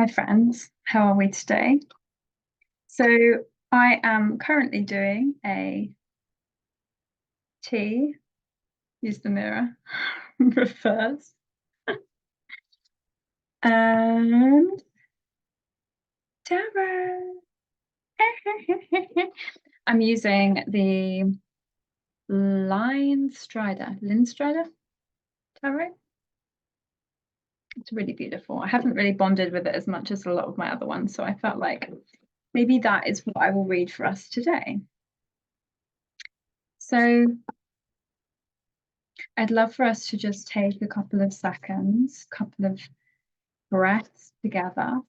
Hi friends, how are we today? So I am currently doing a tea, use the mirror, reverse, and tarot. I'm using the Linstrider tarot. It's really beautiful. I haven't really bonded with it as much as a lot of my other ones, so I felt like maybe that is what I will read for us today. So I'd love for us to just take a couple of seconds, couple of breaths together,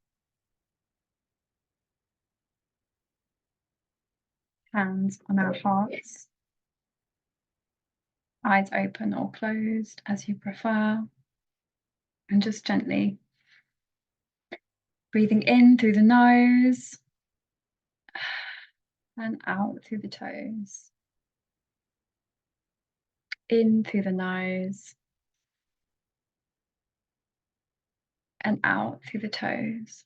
hands on our hearts, eyes open or closed as you prefer, and just gently breathing in through the nose and out through the toes. In through the nose and out through the toes.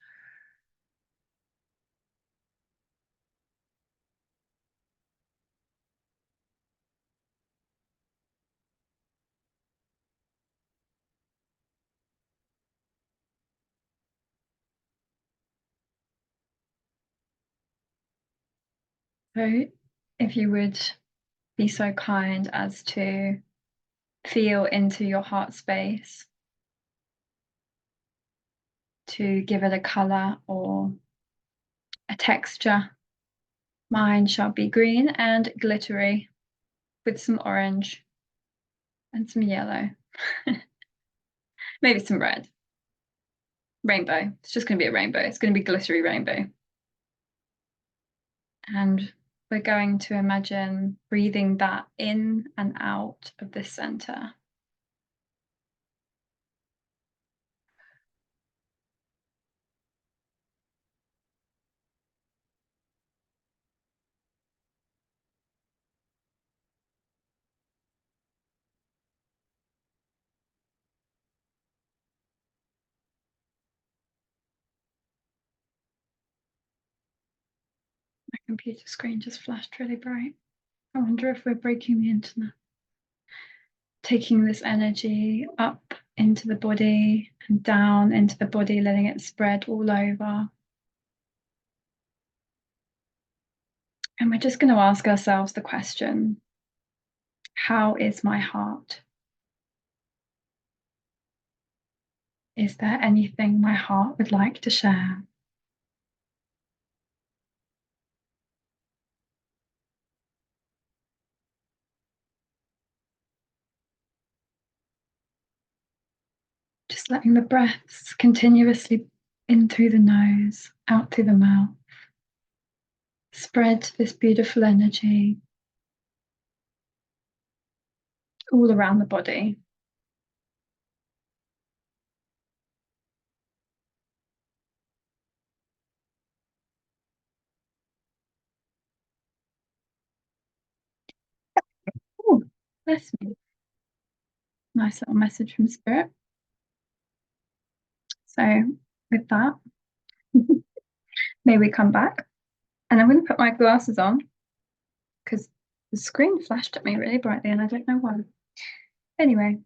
So if you would be so kind as to feel into your heart space, to give it a color or a texture. Mine shall be green and glittery with some orange and some yellow. Maybe some red. Rainbow. It's just going to be a rainbow. It's going to be glittery rainbow. And we're going to imagine breathing that in and out of the center. My computer screen just flashed really bright. I wonder if we're breaking the internet. Taking this energy up into the body and down into the body, letting it spread all over. And we're just going to ask ourselves the question, how is my heart? Is there anything my heart would like to share? Just letting the breaths continuously in through the nose, out through the mouth. Spread this beautiful energy all around the body. Oh, bless me. Nice little message from Spirit. So with that, may we come back. And I'm going to put my glasses on because the screen flashed at me really brightly and I don't know why. Anyway,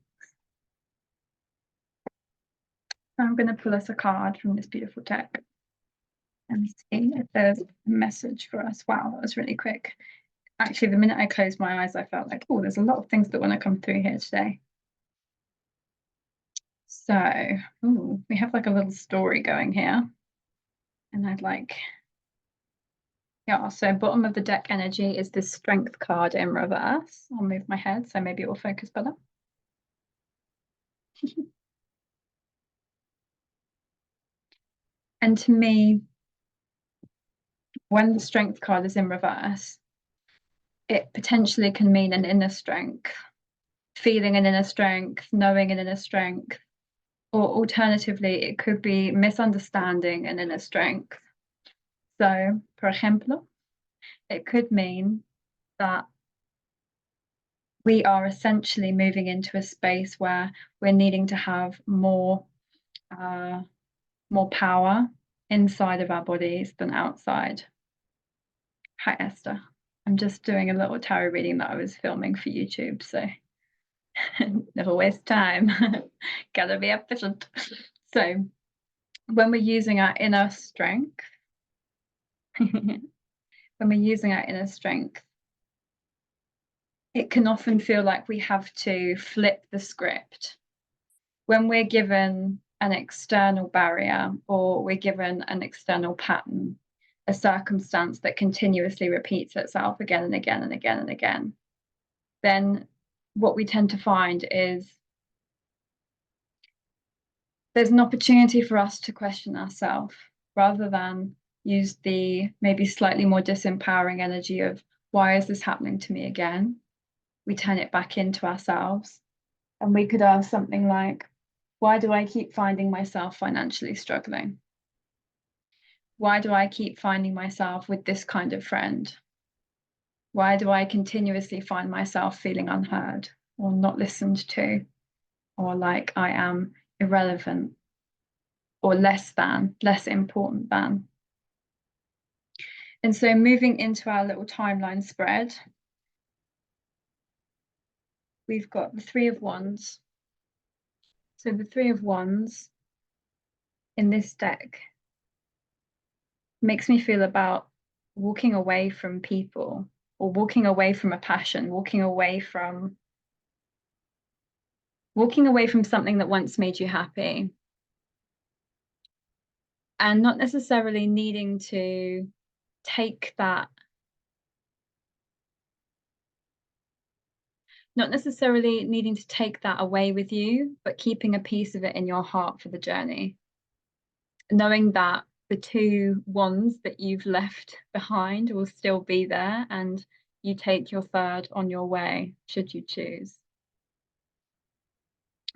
I'm going to pull us a card from this beautiful deck and see if there's a message for us. Wow, that was really quick. Actually, the minute I closed my eyes, I felt like, oh, there's a lot of things that want to come through here today. So, ooh, we have like a little story going here. And I'd like, yeah, so bottom of the deck energy is this strength card in reverse. I'll move my head so maybe it will focus better. And to me, when the strength card is in reverse, it potentially can mean an inner strength, feeling an inner strength, knowing an inner strength, or alternatively, it could be misunderstanding an inner strength. So, por ejemplo, it could mean that we are essentially moving into a space where we're needing to have more more power inside of our bodies than outside. Hi, Esther. I'm just doing a little tarot reading that I was filming for YouTube, so never waste time. Gotta be efficient. So when we're using our inner strength, when we're using our inner strength, it can often feel like we have to flip the script. When we're given an external barrier or we're given an external pattern, a circumstance that continuously repeats itself again and again and again and again, then what we tend to find is there's an opportunity for us to question ourselves rather than use the maybe slightly more disempowering energy of, why is this happening to me again? We turn it back into ourselves. And we could ask something like, why do I keep finding myself financially struggling? Why do I keep finding myself with this kind of friend? Why do I continuously find myself feeling unheard or not listened to, or like I am irrelevant or less important than? And so moving into our little timeline spread, we've got the Three of Wands. So the Three of Wands in this deck makes me feel about walking away from people, or walking away from a passion, walking away from something that once made you happy, and not necessarily needing to take that, away with you, but keeping a piece of it in your heart for the journey, knowing that the two wands that you've left behind will still be there, and you take your third on your way should you choose.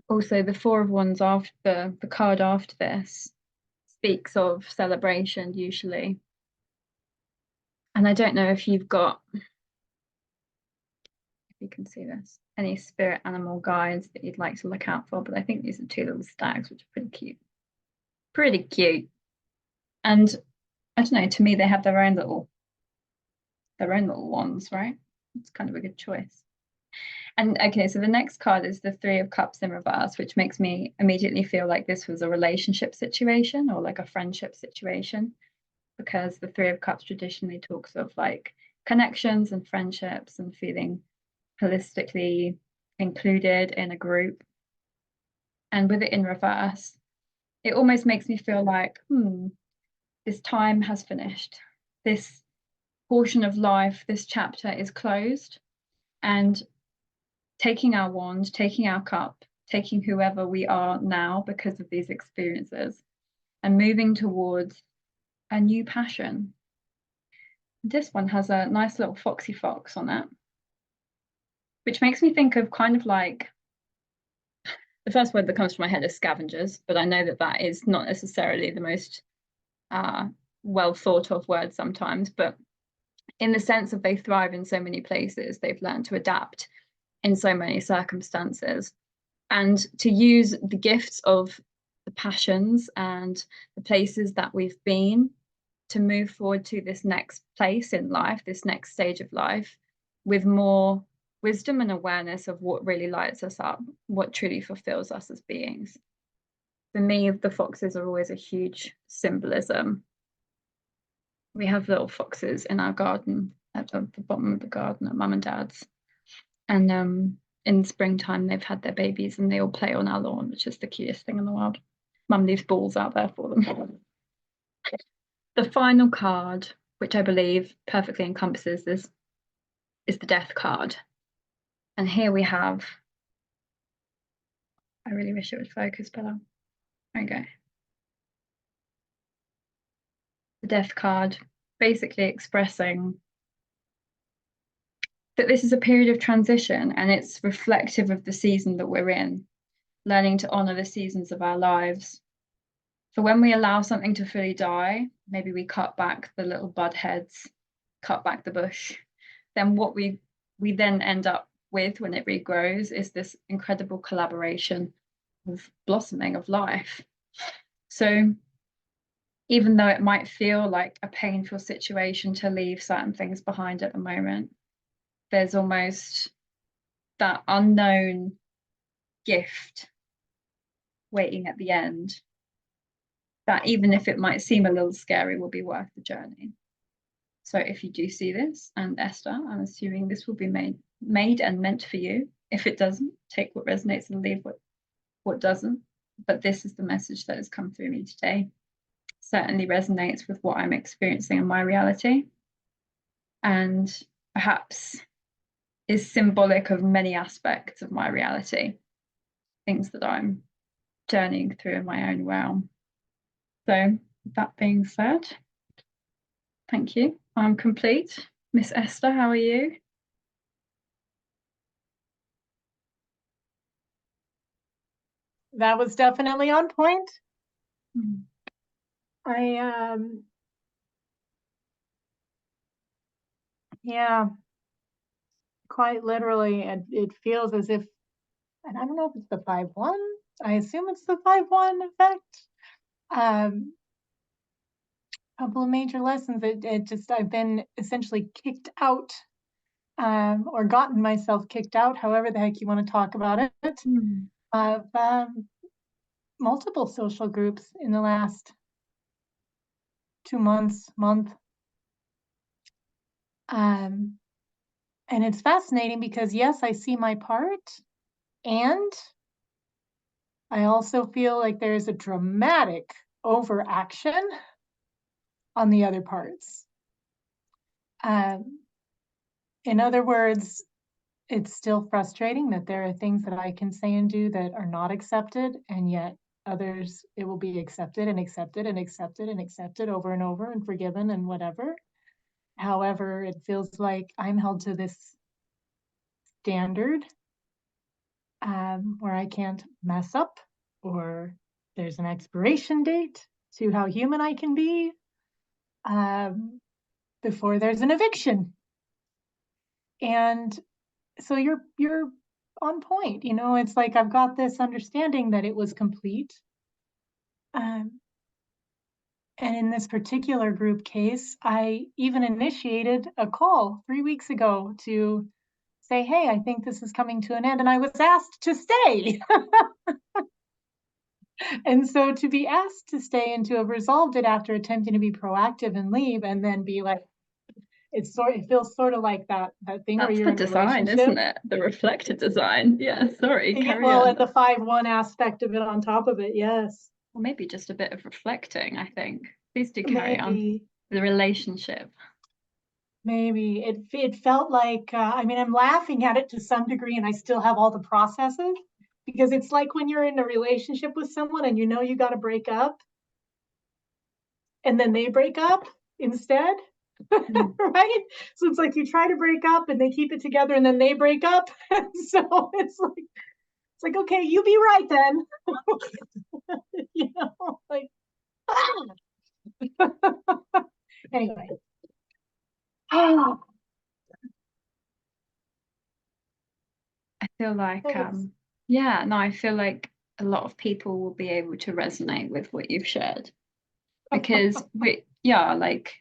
Also, the Four of Wands, after the card after this, speaks of celebration usually. And I don't know if you've got, if you can see this, any spirit animal guides that you'd like to look out for, but I think these are two little stags, which are pretty cute. Pretty cute. And I don't know, to me, they have their own little wands, right? It's kind of a good choice. And okay, so the next card is the Three of Cups in reverse, which makes me immediately feel like this was a relationship situation or like a friendship situation, because the Three of Cups traditionally talks of like connections and friendships and feeling holistically included in a group. And with it in reverse, it almost makes me feel like, this time has finished. This portion of life, this chapter is closed, and taking our wand, taking our cup, taking whoever we are now because of these experiences, and moving towards a new passion. This one has a nice little foxy fox on it, which makes me think of kind of like, the first word that comes to my head is scavengers, but I know that that is not necessarily the most well thought of word sometimes, but in the sense of they thrive in so many places, they've learned to adapt in so many circumstances, and to use the gifts of the passions and the places that we've been to move forward to this next place in life, this next stage of life, with more wisdom and awareness of what really lights us up, what truly fulfills us as beings. For me, the foxes are always a huge symbolism. We have little foxes in our garden at the bottom of the garden at mum and dad's, and in springtime they've had their babies and they all play on our lawn, which is the cutest thing in the world. Mum leaves balls out there for them. The final card, which I believe perfectly encompasses this, is the Death card. And here we have, I really wish it would focus better. There we go. The Death card, basically expressing that this is a period of transition, and it's reflective of the season that we're in, learning to honor the seasons of our lives. For when we allow something to fully die, maybe we cut back the little bud heads, cut back the bush, then what we then end up with when it regrows is this incredible collaboration of blossoming of life. So even though it might feel like a painful situation to leave certain things behind at the moment, there's almost that unknown gift waiting at the end that, even if it might seem a little scary, will be worth the journey. So if you do see this, and Esther, I'm assuming this will be made and meant for you. If it doesn't, take what resonates and leave what doesn't. But this is the message that has come through me today. Certainly resonates with what I'm experiencing in my reality, and perhaps is symbolic of many aspects of my reality, things that I'm journeying through in my own realm. So that being said, thank you. I'm complete. Miss Esther, how are you? That was definitely on point. Mm. Yeah, quite literally, it feels as if, and I don't know if it's the 5-1. I assume it's the 5-1 effect. Couple of major lessons. It just, I've been essentially kicked out, or gotten myself kicked out, however the heck you want to talk about it, Mm. of multiple social groups in the last 2 months, month. And it's fascinating because yes, I see my part, and I also feel like there's a dramatic overaction on the other parts. In other words, it's still frustrating that there are things that I can say and do that are not accepted, and yet others, it will be accepted and accepted and accepted and accepted over and over and forgiven and whatever. However, it feels like I'm held to this standard, where I can't mess up, or there's an expiration date to how human I can be, before there's an eviction. And so you're on point. It's like I've got this understanding that it was complete. Um, and in this particular group case, I even initiated a call 3 weeks ago to say, hey, I think this is coming to an end. And I was asked to stay. And so to be asked to stay and to have resolved it after attempting to be proactive and leave, and then be like, it feels sort of like that thing where That's you're the in a design, relationship. isn't it? The reflector design. Yeah, sorry, Yeah, carry well, on. and the 5-1 aspect of it on top of it, yes. Or maybe just a bit of reflecting, I think. Please do carry on. Maybe, The relationship. maybe it felt like, I mean, I'm laughing at it to some degree, and I still have all the processes, because it's like when you're in a relationship with someone and you got to break up, and then they break up instead. Mm. Right? So it's like you try to break up and they keep it together, and then they break up. So it's like, okay, you be right then. Like, anyway. I feel like, Thanks. yeah, no, I feel like a lot of people will be able to resonate with what you've shared, because yeah, like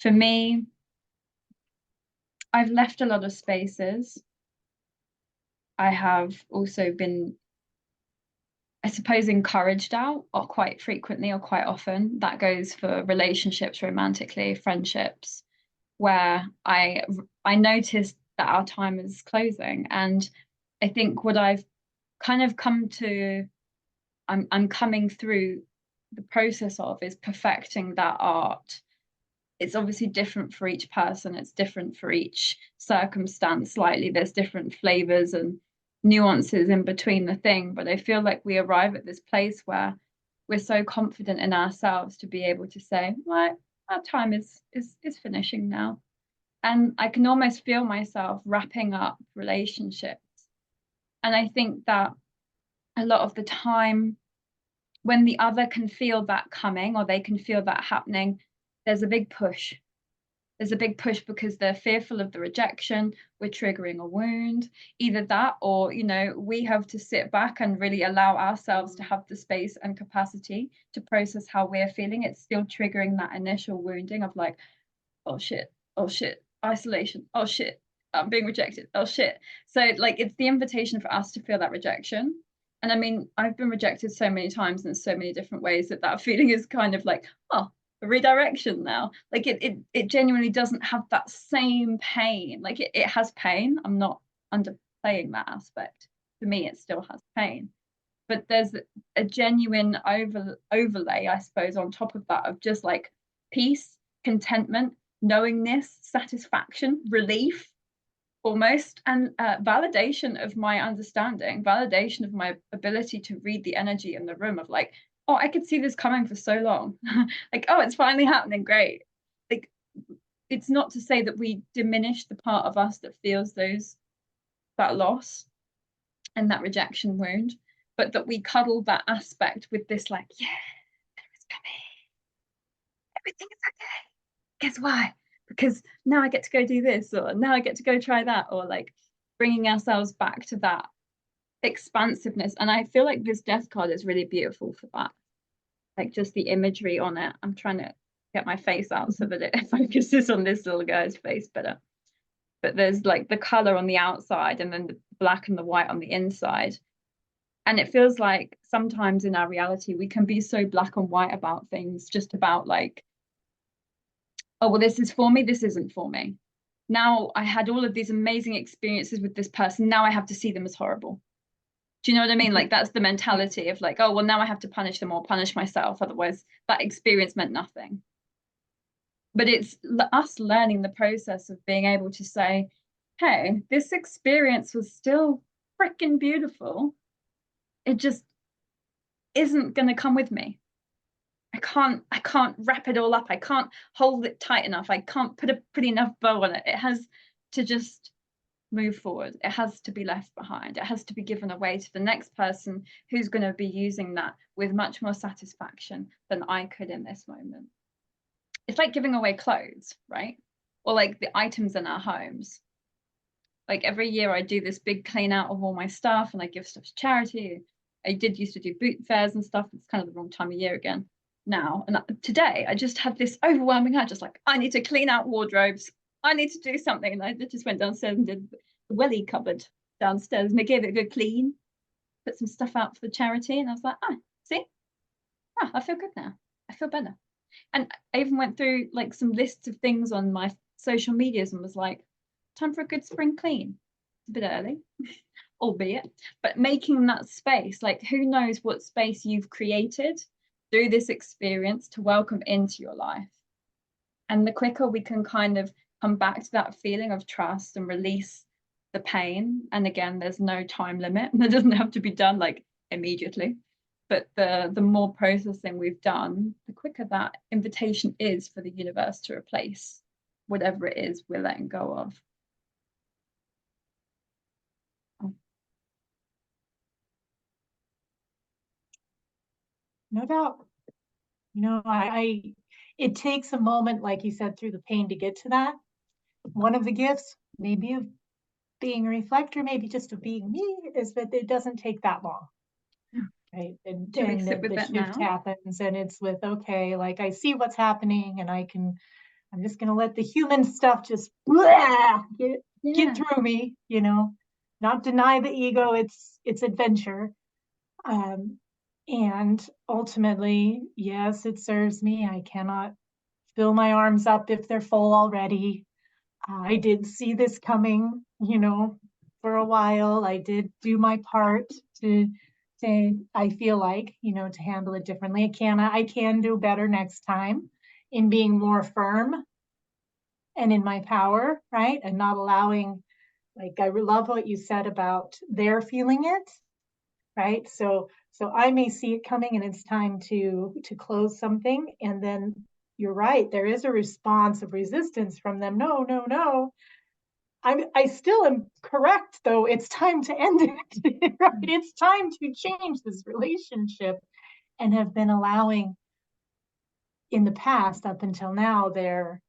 for me, I've left a lot of spaces. I have also been, I suppose, encouraged out, or quite frequently or quite often. That goes for relationships, romantically, friendships, where I noticed that our time is closing. And I think what I've kind of come to, I'm coming through the process of, is perfecting that art. It's obviously different for each person, it's different for each circumstance slightly. There's different flavors and nuances in between the thing, but I feel like we arrive at this place where we're so confident in ourselves to be able to say, right, our time is finishing now. And I can almost feel myself wrapping up relationships. And I think that a lot of the time, when the other can feel that coming, or they can feel that happening, there's a big push. There's a big push because they're fearful of the rejection. We're triggering a wound. Either that, or, you know, we have to sit back and really allow ourselves to have the space and capacity to process how we're feeling. It's still triggering that initial wounding of like, oh shit, isolation, oh shit, I'm being rejected, oh shit. So like it's the invitation for us to feel that rejection. And I mean, I've been rejected so many times in so many different ways that that feeling is kind of like, oh, a redirection now. Like it genuinely doesn't have that same pain. Like it has pain. I'm not underplaying that aspect. For me, it still has pain. But there's a genuine overlay, I suppose, on top of that of just like peace, contentment, knowingness, satisfaction, relief, almost, and validation of my understanding, validation of my ability to read the energy in the room of like, oh, I could see this coming for so long. Like, oh, it's finally happening. Great. Like, it's not to say that we diminish the part of us that feels that loss and that rejection wound, but that we cuddle that aspect with this like, yeah, it's coming. Everything is okay. Guess why? Because now I get to go do this, or now I get to go try that, or like bringing ourselves back to that expansiveness. And I feel like this death card is really beautiful for that. Like just the imagery on it. I'm trying to get my face out so that it focuses on this little guy's face better. But there's like the color on the outside and then the black and the white on the inside. And it feels like sometimes in our reality, we can be so black and white about things, just about like, oh, well, this is for me, this isn't for me. Now I had all of these amazing experiences with this person. Now I have to see them as horrible. Do you know what I mean? Like that's the mentality of like, oh, well, now I have to punish them or punish myself. Otherwise, that experience meant nothing. But it's us learning the process of being able to say, hey, this experience was still freaking beautiful. It just isn't going to come with me. I can't wrap it all up. I can't hold it tight enough. I can't put a pretty enough bow on it. It has to just move forward. It has to be left behind. It has to be given away to the next person who's going to be using that with much more satisfaction than I could in this moment. It's like giving away clothes, right? Or like the items in our homes. Like every year I do this big clean out of all my stuff and I give stuff to charity. I did used to do boot fairs and stuff. It's kind of the wrong time of year again now. And today I just had this overwhelming urge, just like, I need to clean out wardrobes. I need to do something. And I just went downstairs and did the welly cupboard downstairs and I gave it a good clean, put some stuff out for the charity. And I was like, oh, see, I feel good now. I feel better. And I even went through like some lists of things on my social medias and was like, time for a good spring clean. It's a bit early, albeit, but making that space, like who knows what space you've created through this experience to welcome into your life. And the quicker we can kind of come back to that feeling of trust and release the pain. And again, there's no time limit. That doesn't have to be done like immediately. But the more processing we've done, the quicker that invitation is for the universe to replace whatever it is we're letting go of. No doubt. You know, it takes a moment, like you said, through the pain to get to that. One of the gifts, maybe of being a reflector, maybe just of being me, is that it doesn't take that long. Right. And the shift happens and it's with, okay, like I see what's happening and I'm just gonna let the human stuff just get through me, you know, not deny the ego, it's adventure. And ultimately, yes, it serves me. I cannot fill my arms up if they're full already. I did see this coming, you know, for a while. I did do my part to I feel like, you know, to handle it differently. I can do better next time in being more firm and in my power, right? And not allowing, like, I love what you said about their feeling it, right? So I may see it coming and it's time to close something. And then you're right, there is a response of resistance from them. No, no, no. I still am correct, though. It's time to end it. Right? It's time to change this relationship, and have been allowing in the past up until now their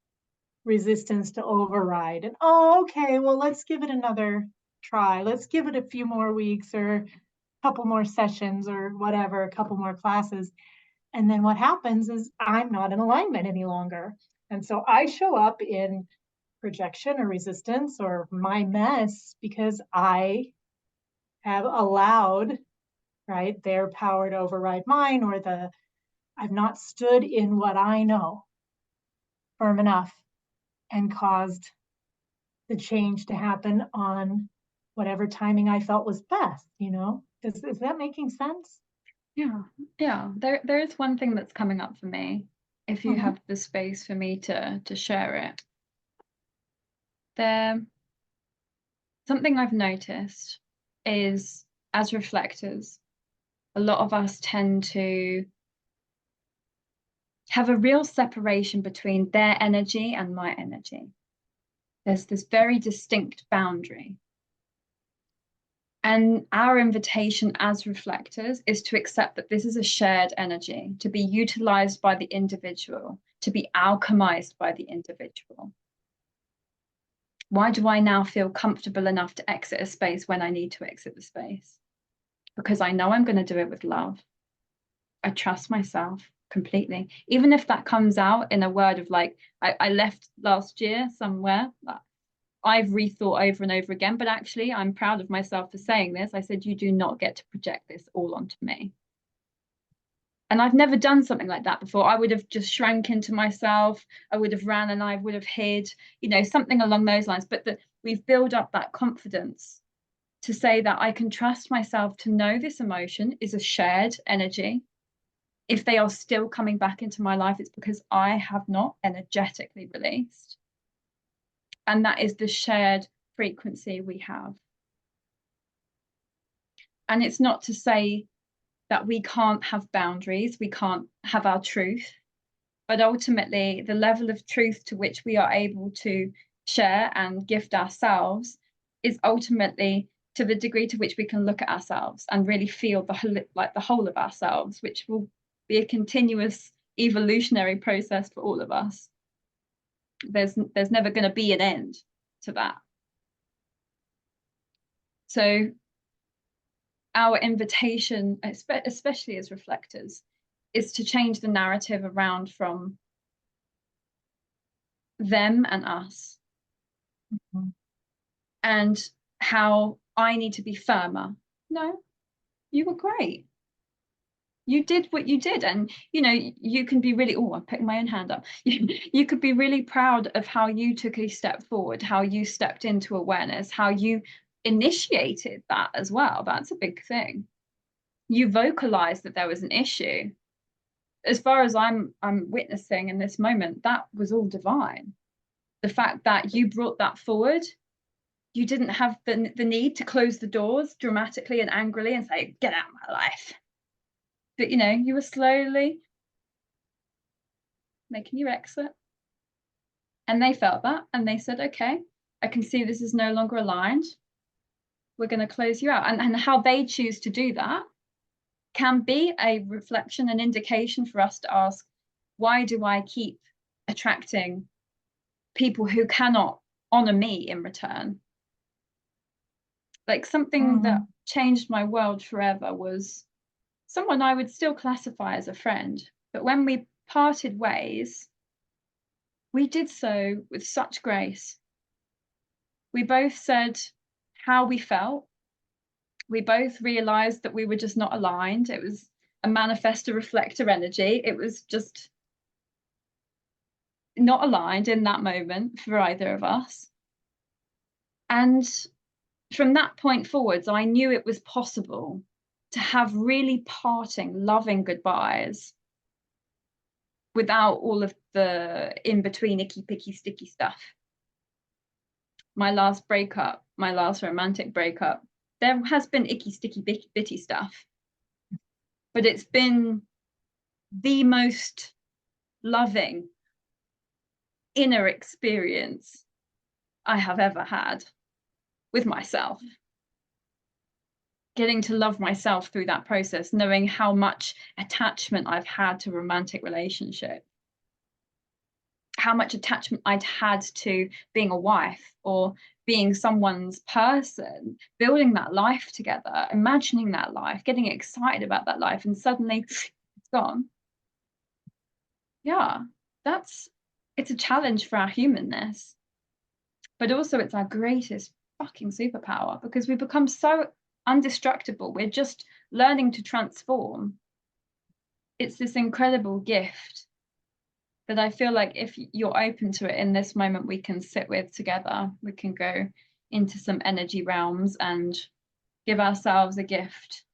resistance to override. And oh, okay, well, let's give it another try. Let's give it a few more weeks or a couple more sessions or whatever, a couple more classes. And then what happens is I'm not in alignment any longer. And so I show up in projection or resistance or my mess because I have allowed, right, their power to override mine, or I've not stood in what I know firm enough and caused the change to happen on whatever timing I felt was best, you know? Is that making sense? Yeah. There is one thing that's coming up for me, if you have the space for me to share it. Something I've noticed is, as reflectors, a lot of us tend to have a real separation between their energy and my energy. There's this very distinct boundary. And our invitation as reflectors is to accept that this is a shared energy, to be utilized by the individual, to be alchemized by the individual. Why do I now feel comfortable enough to exit a space when I need to exit the space? Because I know I'm going to do it with love. I trust myself completely. Even if that comes out in a word of like, I left last year somewhere, I've rethought over and over again, but actually I'm proud of myself for saying this. I said, you do not get to project this all onto me. And I've never done something like that before. I would have just shrank into myself. I would have ran and I would have hid, you know, something along those lines. But we've built up that confidence to say that I can trust myself to know this emotion is a shared energy. If they are still coming back into my life, it's because I have not energetically released. And that is the shared frequency we have. And it's not to say that we can't have boundaries, we can't have our truth, but ultimately the level of truth to which we are able to share and gift ourselves is ultimately to the degree to which we can look at ourselves and really feel the whole of ourselves, which will be a continuous evolutionary process for all of us. There's never going to be an end to that. So our invitation, especially as reflectors, is to change the narrative around from them and us, and how I need to be firmer. No, you were great. You did what you did, and you know you can be really. Oh, I'm putting my own hand up. You could be really proud of how you took a step forward, how you stepped into awareness, how you initiated that as well. That's a big thing. You vocalized that there was an issue. As far as I'm witnessing in this moment, that was all divine. The fact that you brought that forward, you didn't have the need to close the doors dramatically and angrily and say, get out of my life. But you know, you were slowly making your exit. And they felt that and they said, okay, I can see this is no longer aligned. We're going to close you out. And how they choose to do that can be a reflection, an indication for us to ask, why do I keep attracting people who cannot honor me in return? Like something that changed my world forever was someone I would still classify as a friend. But when we parted ways, we did so with such grace. We both said how we felt. We both realized that we were just not aligned. It was a manifestor reflector energy. It was just not aligned in that moment for either of us. And from that point forwards, I knew it was possible to have really parting, loving goodbyes without all of the in-between icky, picky, sticky stuff. My last breakup, my last romantic breakup, there has been icky, sticky, bitty stuff, but it's been the most loving inner experience I have ever had with myself. Getting to love myself through that process, knowing how much attachment I've had to romantic relationship, how much attachment I'd had to being a wife or being someone's person, building that life together, imagining that life, getting excited about that life, and suddenly it's gone. Yeah, it's a challenge for our humanness, but also it's our greatest fucking superpower, because we become so undestructible. We're just learning to transform. It's this incredible gift that I feel like if you're open to it in this moment, we can sit with together. We can go into some energy realms and give ourselves a gift,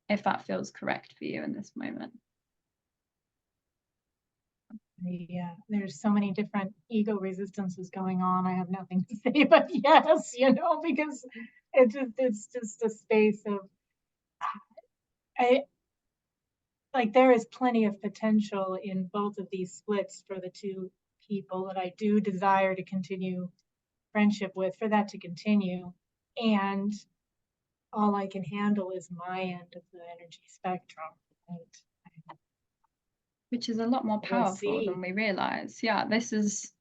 if that feels correct for you in this moment. Yeah, there's so many different ego resistances going on. I have nothing to say but yes, because it's just a space of, I like, there is plenty of potential in both of these splits for the two people that I do desire to continue friendship with, for that to continue. And all I can handle is my end of the energy spectrum. Right? Which is a lot more We'll powerful see. than we realize. Yeah, this is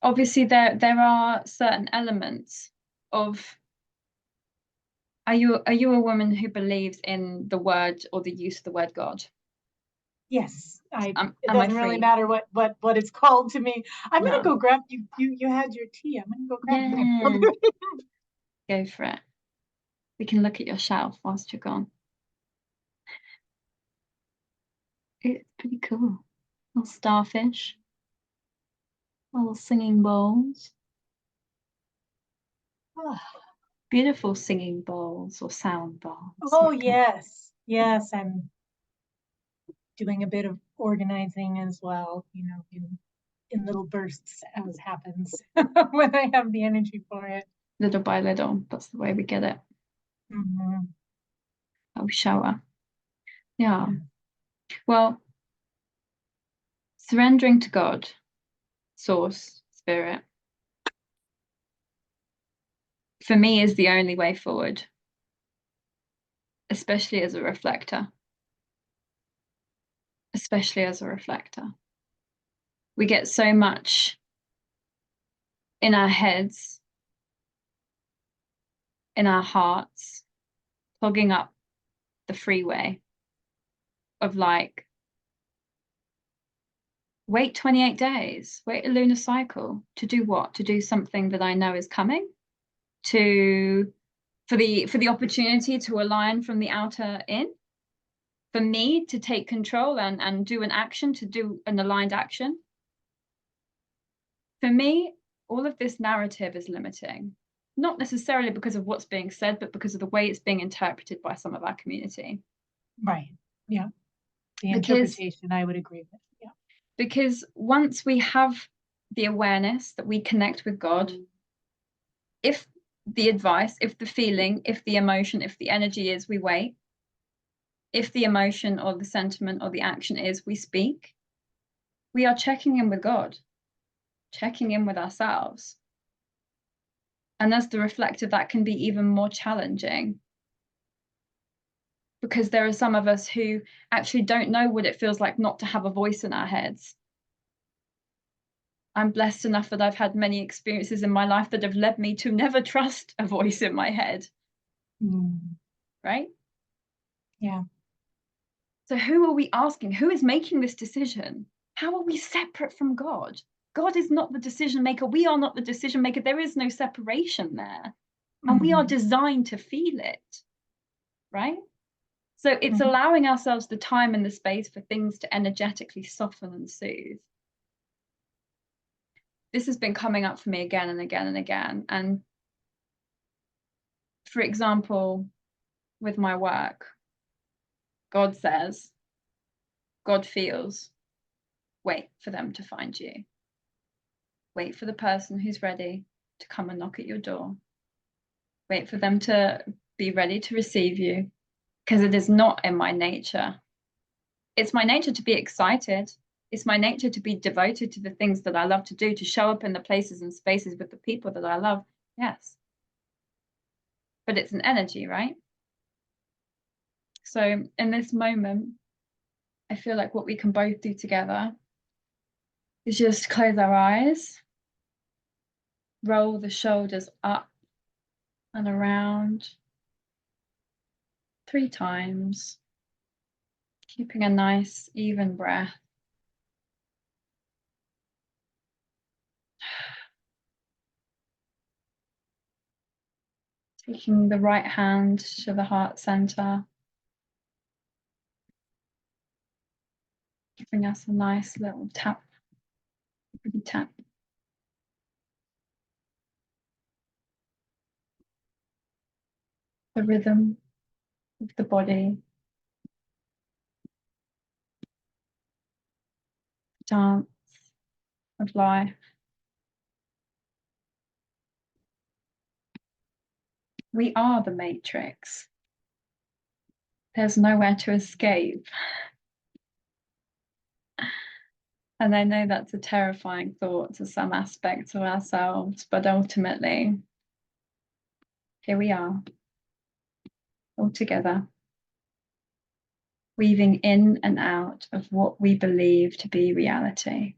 obviously there are certain elements of, are you a woman who believes in the word or the use of the word God? Yes, it Am I doesn't really free? matter what it's called to me. I'm gonna No. go grab you had your tea. I'm gonna go grab Yeah, my go for it. We can look at your shelf whilst you're gone. It's pretty cool. Little starfish, little singing bowls, beautiful singing bowls or sound bowls. Oh yes, yes, I'm doing a bit of organizing as well, in little bursts as happens when I have the energy for it. Little by little, that's the way we get it. Mhm. Oh, shower. Yeah. Well, surrendering to God, source, spirit, for me is the only way forward, especially as a reflector. Especially as a reflector. We get so much in our heads, in our hearts, clogging up the freeway of like, wait 28 days, wait a lunar cycle to do what? To do something that I know is coming, to for the opportunity to align from the outer in, for me to take control and do an action, to do an aligned action. For me, all of this narrative is limiting, not necessarily because of what's being said, but because of the way it's being interpreted by some of our community. Right. Yeah. The Because interpretation I would agree with. Yeah. because once we have the awareness that we connect with God, if the advice, if the feeling, if the emotion, if the energy is we wait, if the emotion or the sentiment or the action is we speak, we are checking in with God, checking in with ourselves. And as the reflector, that can be even more challenging, because there are some of us who actually don't know what it feels like not to have a voice in our heads. I'm blessed enough that I've had many experiences in my life that have led me to never trust a voice in my head. Right? Yeah. So who are we asking? Who is making this decision? How are we separate from God? God is not the decision maker. We are not the decision maker. There is no separation there. And we are designed to feel it. Right? So it's allowing ourselves the time and the space for things to energetically soften and soothe. This has been coming up for me again and again and again. And for example, with my work, God says, God feels, wait for them to find you. Wait for the person who's ready to come and knock at your door. Wait for them to be ready to receive you, because it is not in my nature. It's my nature to be excited. It's my nature to be devoted to the things that I love to do, to show up in the places and spaces with the people that I love. Yes. But it's an energy, right? So in this moment, I feel like what we can both do together is just close our eyes, roll the shoulders up and around 3 times, keeping a nice even breath. Taking the right hand to the heart center, giving us a nice little tap, tap. The rhythm of the body, dance of life. We are the matrix. There's nowhere to escape. And I know that's a terrifying thought to some aspects of ourselves, but ultimately, here we are, all together, weaving in and out of what we believe to be reality.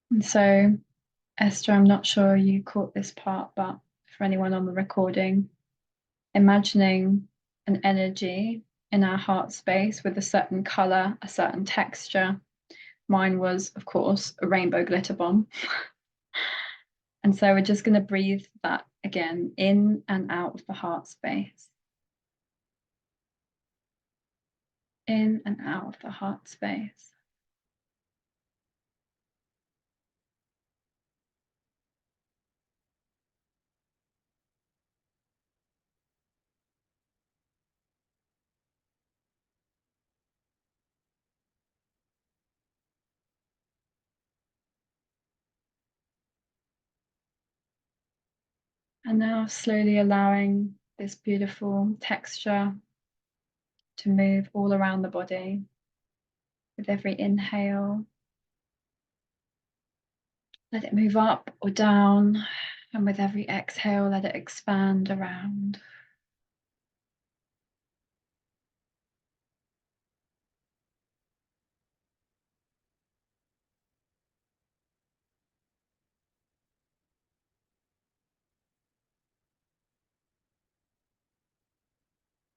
And so, Esther, I'm not sure you caught this part, but for anyone on the recording, imagining an energy in our heart space with a certain color, a certain texture. Mine was, of course, a rainbow glitter bomb. And so we're just going to breathe that again in and out of the heart space. In and out of the heart space. And now slowly allowing this beautiful texture to move all around the body with every inhale. Let it move up or down, and with every exhale, let it expand around.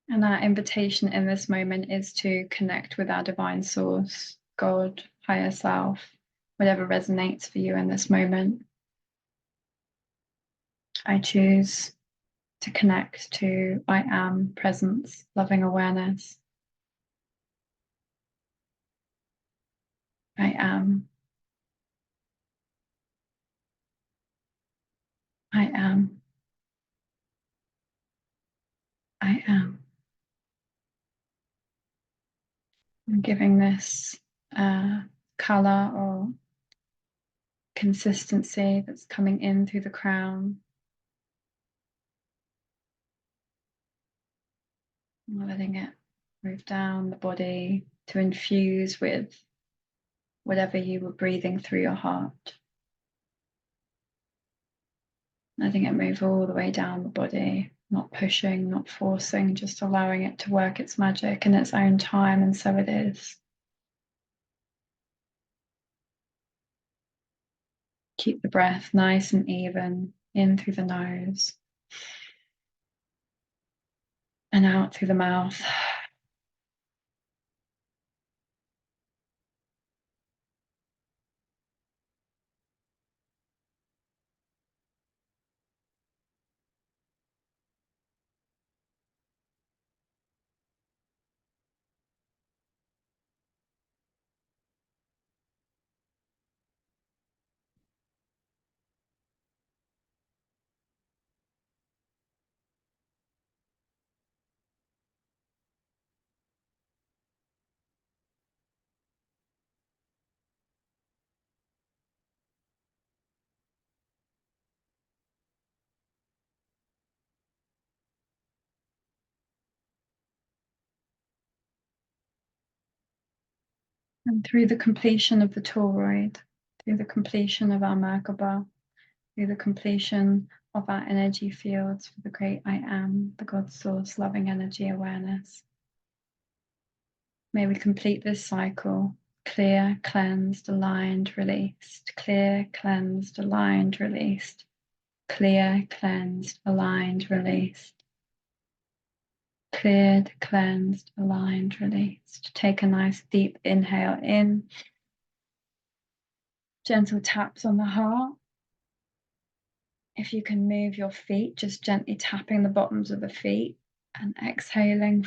And our invitation in this moment is to connect with our divine source, God, higher self, whatever resonates for you in this moment. I choose to connect to I am presence, loving awareness. I am. I am. I am. I'm giving this color or consistency that's coming in through the crown. Letting it move down the body to infuse with whatever you were breathing through your heart. Letting it move all the way down the body, not pushing, not forcing, just allowing it to work its magic in its own time, and so it is. Keep the breath nice and even, in through the nose and out through the mouth. And through the completion of the toroid, through the completion of our Merkaba, through the completion of our energy fields for the great I am, the God source, loving energy awareness. May we complete this cycle. Clear, cleansed, aligned, released. Clear, cleansed, aligned, released. Clear, cleansed, aligned, released. Cleared, cleansed, aligned, released. Take a nice deep inhale in. Gentle taps on the heart. If you can move your feet, just gently tapping the bottoms of the feet and exhaling.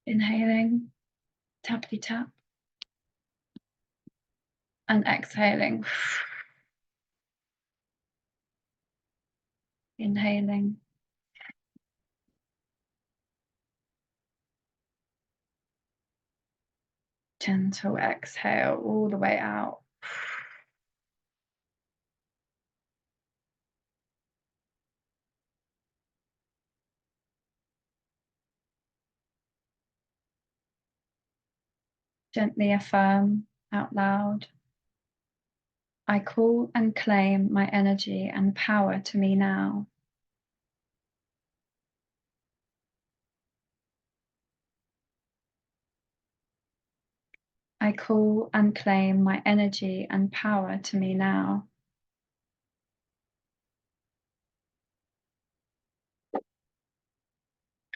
Inhaling, tappity tap. And exhaling. Inhaling. Gentle exhale all the way out. Gently affirm out loud. I call and claim my energy and power to me now. I call and claim my energy and power to me now.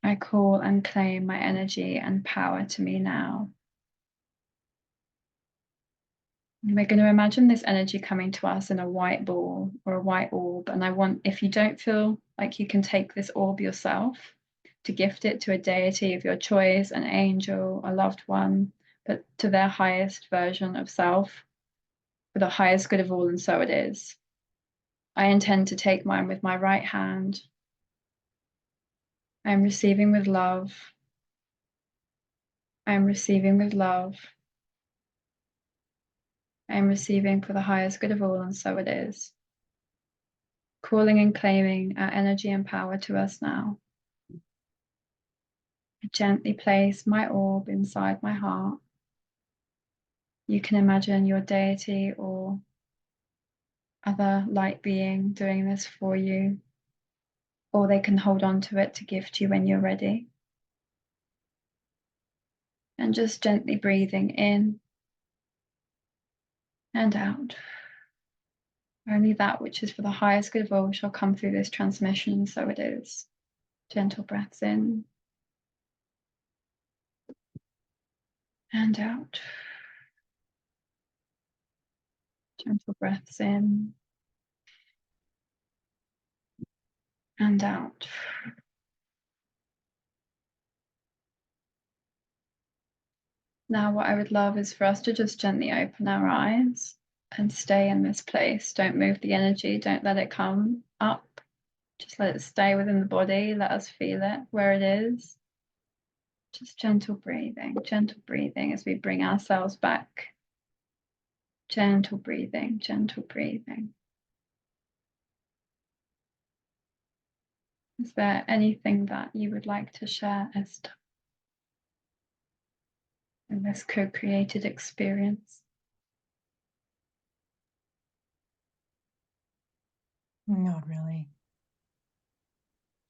I call and claim my energy and power to me now. And we're going to imagine this energy coming to us in a white ball or a white orb. And I want, if you don't feel like you can take this orb yourself, to gift it to a deity of your choice, an angel, a loved one, but to their highest version of self, for the highest good of all, and so it is. I intend to take mine with my right hand. I am receiving with love. I am receiving with love. I am receiving for the highest good of all, and so it is. Calling and claiming our energy and power to us now. I gently place my orb inside my heart. You can imagine your deity or other light being doing this for you, or they can hold on to it to gift you when you're ready. And just gently breathing in and out. Only that which is for the highest good of all shall come through this transmission, so it is. Gentle breaths in and out. Gentle breaths in and out. Now what I would love is for us to just gently open our eyes and stay in this place. Don't move the energy, don't let it come up. Just let it stay within the body, let us feel it where it is. Just gentle breathing as we bring ourselves back. Gentle breathing, gentle breathing. Is there anything that you would like to share, Esther, in this co-created experience? Not really.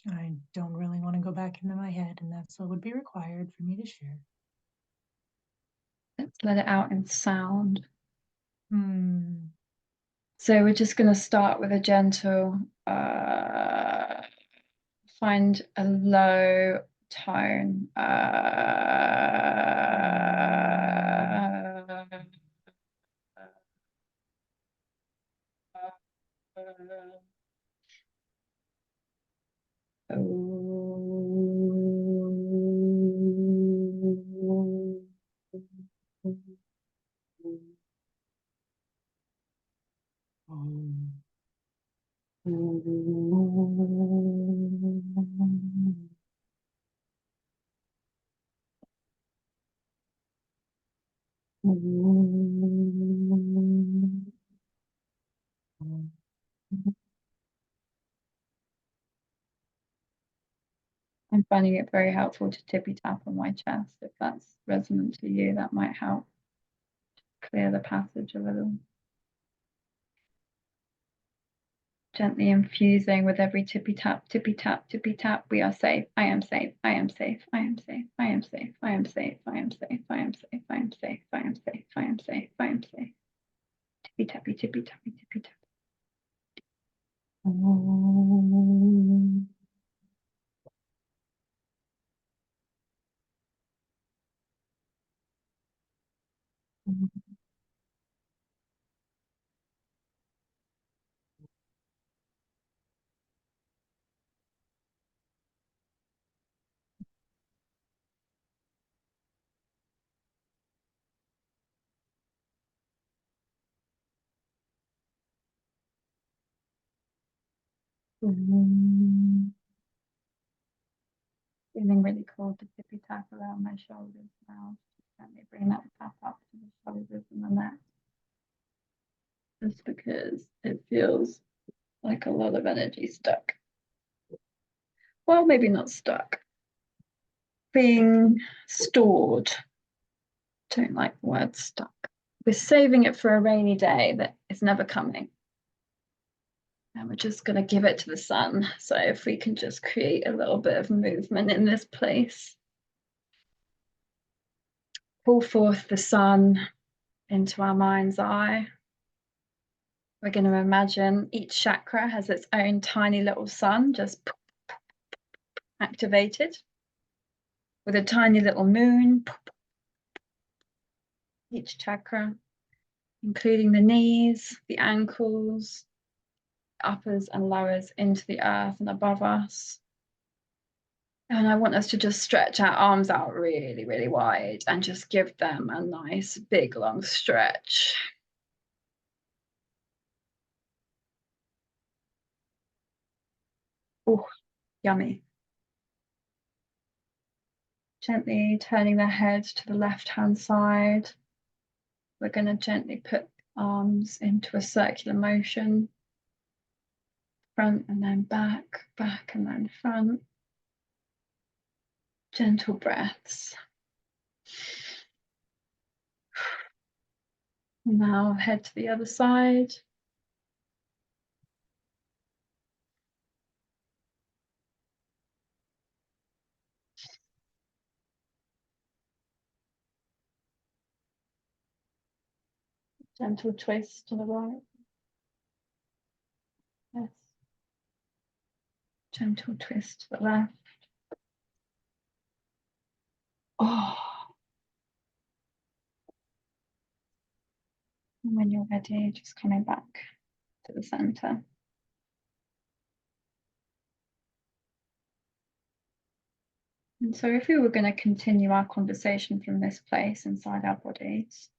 I don't really want to go back into my head, and that's what would be required for me to share. Let's let it out in sound. Hmm. So we're just going to start with a gentle, find a low tone. I'm finding it very helpful to tippy tap on my chest. If that's resonant to you, that might help clear the passage a little. Gently infusing with every tippy tap, tippy tap, tippy tap. We are safe. I am safe. I am safe. I am safe. I am safe. I am safe. I am safe. I am safe. I am safe. I am safe. I am safe. I am safe. Tippy tappy, tippy tappy, tippy tap. Feeling really cool to tippy tap around my shoulders now. Gently bring that tap up to the shoulders and the neck. Just because it feels like a lot of energy stuck. Well, maybe not stuck. Being stored. Don't like the word stuck. We're saving it for a rainy day that is never coming. And we're just going to give it to the sun. So if we can just create a little bit of movement in this place. Pull forth the sun into our mind's eye. We're going to imagine each chakra has its own tiny little sun just activated with a tiny little moon. Each chakra, including the knees, the ankles, uppers and lowers into the earth and above us. And I want us to just stretch our arms out really, really wide and just give them a nice, big, long stretch. Oh, yummy. Gently turning the head to the left-hand side. We're going to gently put arms into a circular motion. Front and then back, back and then front. Gentle breaths. Now head to the other side. Gentle twist to the right. Yes. Gentle twist to the left. Oh. And when you're ready, just coming back to the center. And so if we were going to continue our conversation from this place inside our bodies,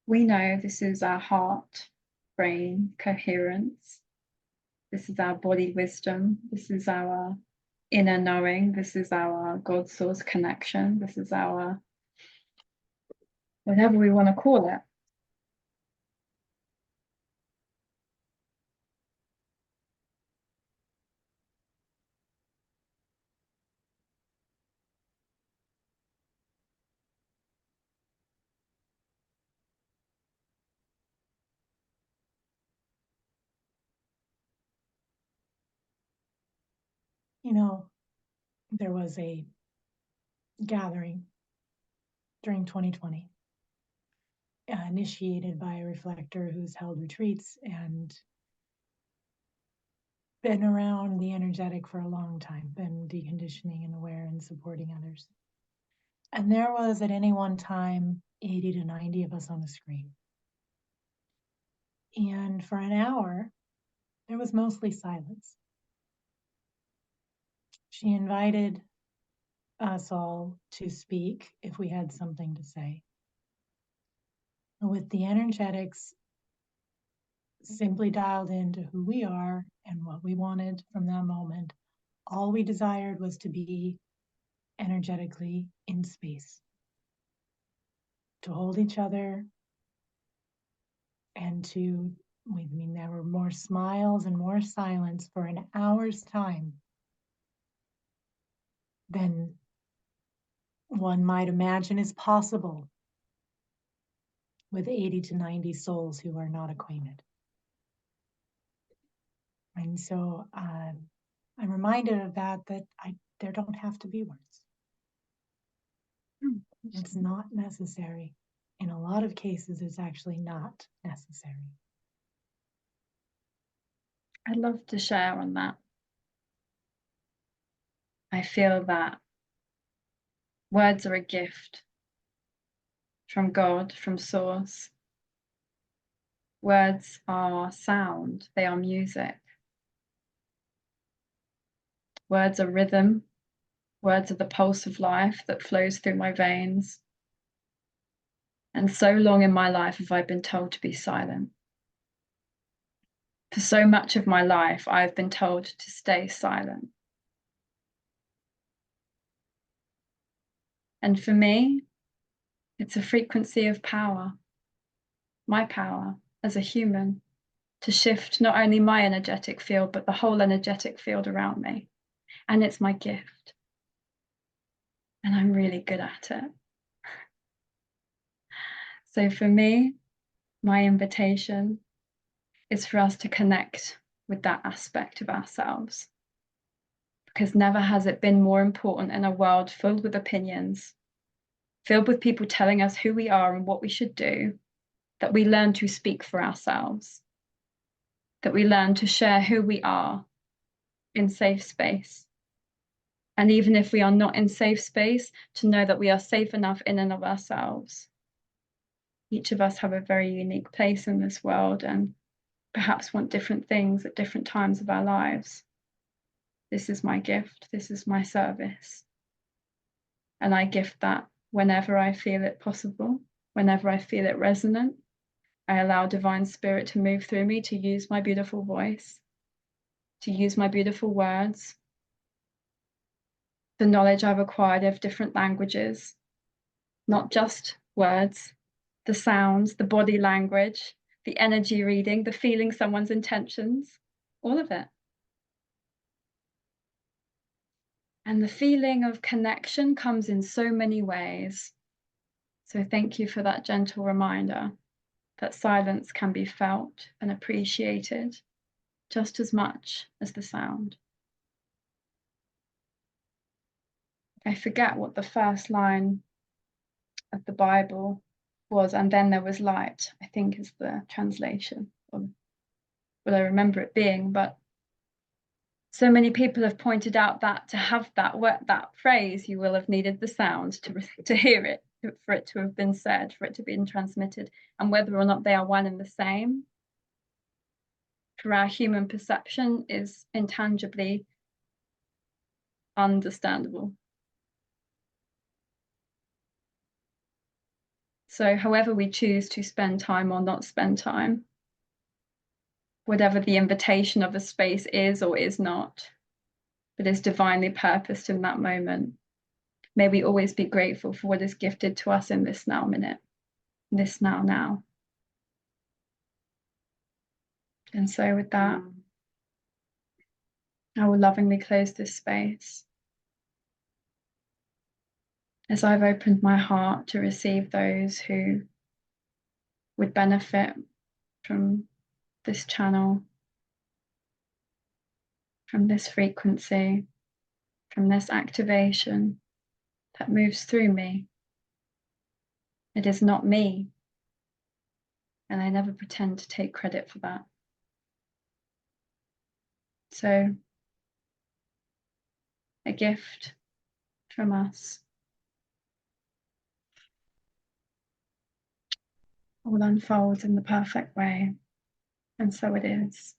we know this is our heart, brain, coherence. This is our body wisdom. This is our inner knowing. This is our God source connection. This is our whatever we want to call it. You know, there was a gathering during 2020 initiated by a reflector who's held retreats and been around the energetic for a long time, been deconditioning and aware and supporting others. And there was at any one time 80 to 90 of us on the screen. And for an hour, there was mostly silence. She invited us all to speak if we had something to say. With the energetics simply dialed into who we are and what we wanted from that moment, all we desired was to be energetically in space, to hold each other, and there were more smiles and more silence for an hour's time than one might imagine is possible with 80 to 90 souls who are not acquainted. And so I'm reminded of that there don't have to be words. It's not necessary. In a lot of cases, it's actually not necessary. I'd love to share on that. I feel that words are a gift from God, from Source. Words are sound, they are music. Words are rhythm. Words are the pulse of life that flows through my veins. And so long in my life have I been told to be silent. For so much of my life, I've been told to stay silent. And for me, it's a frequency of power, my power as a human, to shift not only my energetic field, but the whole energetic field around me. And it's my gift. And I'm really good at it. So for me, my invitation is for us to connect with that aspect of ourselves. Because never has it been more important in a world filled with opinions, filled with people telling us who we are and what we should do, that we learn to speak for ourselves, that we learn to share who we are in safe space. And even if we are not in safe space, to know that we are safe enough in and of ourselves. Each of us have a very unique place in this world and perhaps want different things at different times of our lives. This is my gift. This is my service. And I gift that whenever I feel it possible, whenever I feel it resonant. I allow divine spirit to move through me, to use my beautiful voice, to use my beautiful words, the knowledge I've acquired of different languages, not just words, the sounds, the body language, the energy reading, the feeling someone's intentions, all of it. And the feeling of connection comes in so many ways. So thank you for that gentle reminder that silence can be felt and appreciated just as much as the sound. I forget what the first line of the Bible was, and then there was light, I think is the translation, or what I remember it being, but so many people have pointed out that to have that word, that phrase, you will have needed the sound to hear it, for it to have been said, for it to be transmitted, and whether or not they are one and the same, for our human perception is intangibly understandable. So however we choose to spend time or not spend time, whatever the invitation of a space is or is not, but is divinely purposed in that moment, may we always be grateful for what is gifted to us in this now minute, this now. And so with that, I will lovingly close this space as I've opened my heart to receive those who would benefit from this channel, from this frequency, from this activation that moves through me. It is not me, and I never pretend to take credit for that. So, a gift from us. All unfolds in the perfect way, and so it is.